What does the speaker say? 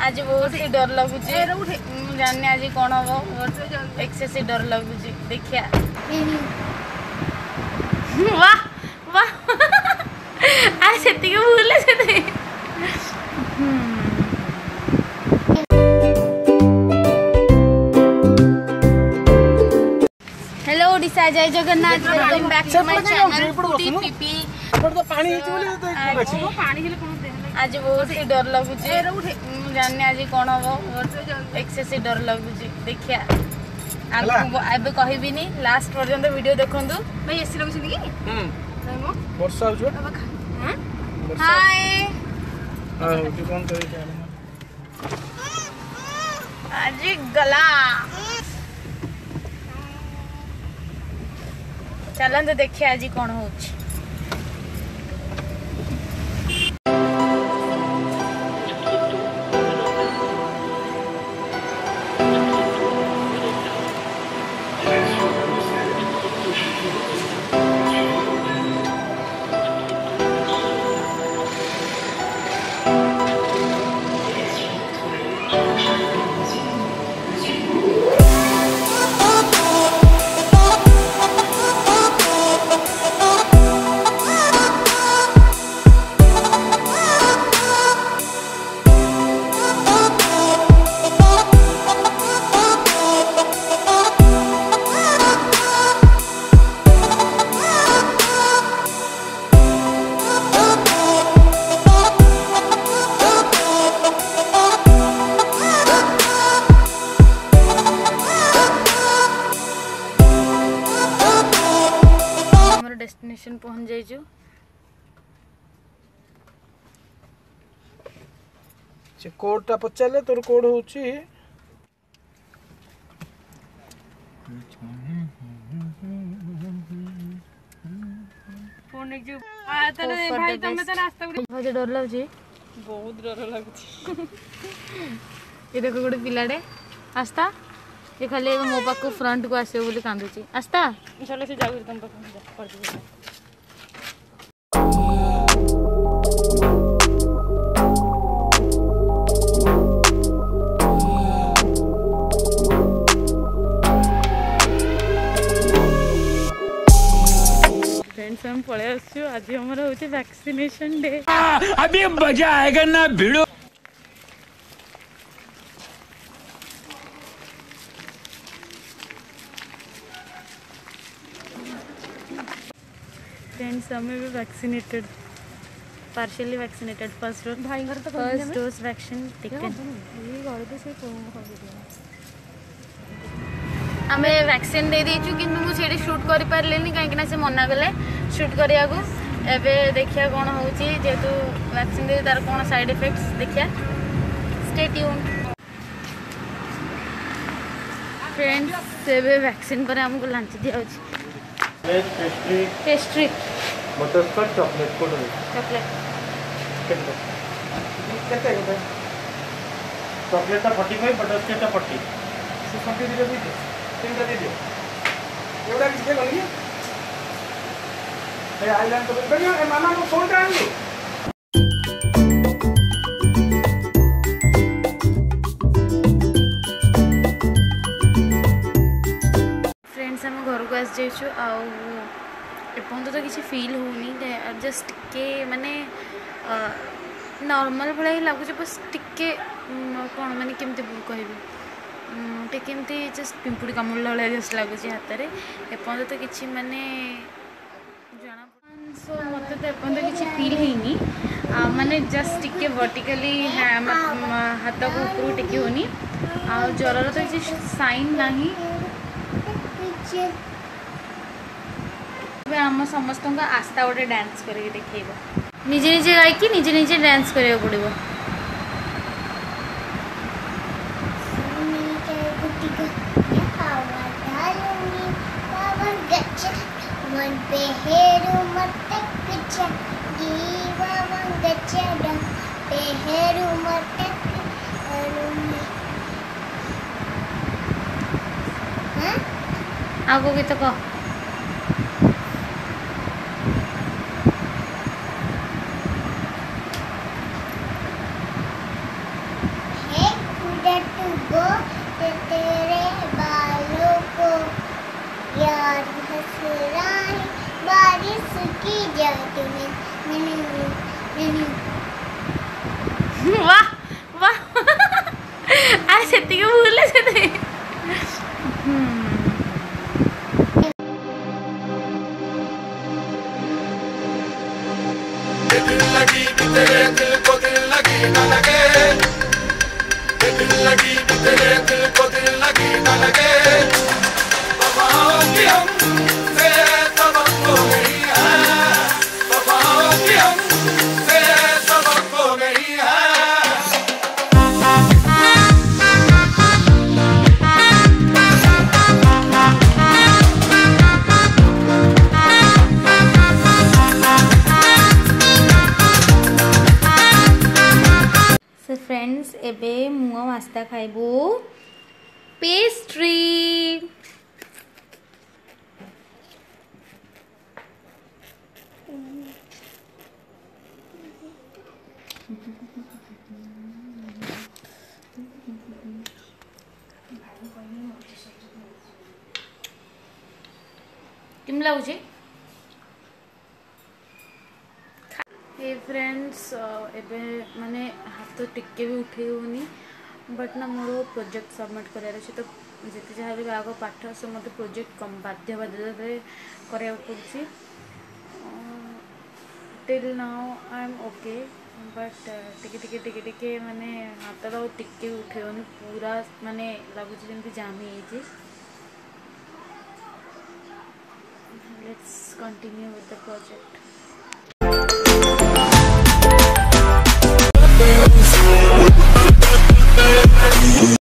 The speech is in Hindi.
आज बहुत ही डर लगुच जाने आज कौन हम एक्सेस डर लगुच देखिया वाह वाह आज से भूल हेलो ओडिशा जय Jagannath welcome back to my channel पीपी आज बहुत ही डर लगुच जाने आज कौन हम एक्सेस डर लगुच देखिया आगे कहबी लास्ट पर्यंत वीडियो देखंतु भाई एसी लगुछ कि वर्षा हाय आज गला चलन देखिए आज कौन हो डेस्टिनेशन पहुंच जाइजु से कोडटा पचाले तोर कोड होची फोन जो आ तने भाई तमे त रास्ता बहुत डर लागजी बहुत डर लागजी ये देखो गोटे पिलाडे आस्था ये खाली मो पाक फ्रंट को आसे बोली कांदुची आस्था चलो से जाऊ तुम पाक कर दे फ्रेंड्स हम पळे आसु आज हमर होचे वैक्सीनेशन डे अभी मजा आएगा ना भिड़ो फ्रेंड्स हमें भी vaccinated partially vaccinated first dose भाई घर तो फर्स्ट डोज वैक्सीन टेकन ये घर पे से हमें वैक्सीन दे देछु किंतु मु सेडी शूट करि पारलेनी काहे कि ना से मना गले शूट करिया को एबे देखिया कोन होची जेतु वैक्सीन दे तार कोन साइड इफेक्ट्स देखिया स्टे ट्यून फ्रेंड्स सेबे वैक्सीन पर हमको लंच दिया होची pastry butterscotch chocolate code chocolate केते केते चॉकलेट 45 बटरस्कॉच 40 से 40 दे दे तीनटा दे दियो एवढा किसे गणी ए आइलैंड तो बढ़िया ए मामा को फोन कर लो फ्रेंड्स हम घर को आस जाइछु आ एपन तो किसी फील होनी जस्ट टिके माने नॉर्मल भाई लगुच बस टिके कौन माने केमती कहबी टिके जस्ट पिंपुड़ी कामुड़ा भाई जस्ट लगुच हाथ में एपन तो किसी माने जाना सो मत तो एपन तो किसी फील होनी माने जस्ट टिके वर्टिकली हाथ को ऊपर टेकी होनी आ ज्वर तो किसी साइन नहीं आम समस्त आस्था गोटे डांस करके देखेब निजे निजे गायकी निजे निजे डांस करिया पड़िबो मन पे हेरु मटक जीवा मंगचड़ा पे हेरु मटक हां आगो गीत कह टू गो तेरे बालों को यार हंस रहा है बारिश की जात में वाह वाह अरे सेती को भूले से दिल लगी कि तेरे दिल को दिल लगी न लगे, दिल लगी कि तेरे दिल को दिल लगी न लगे, वफाओं की हमसे सबक हो गई है, वफाओं की हमसे सबक हो गई है। सो फ्रेंड्स एबे मुआ नास्ता खाइबू पेस्ट्री। किम लाଗୁଛି हे फ्रेंड्स एबे माने हाथ टिके भी उठे होनी बट ना मोर प्रोजेक्ट सबमिट करार अच्छे तो जिते जहाँ भी आग पाठ से मत प्रोजेक्ट कम बाध्य कराया पड़ी till now I am okay but टिके माने हाथ टिके भी उठे होनी पूरा माने लगुच जमी जाम हो। Let's continue with the project.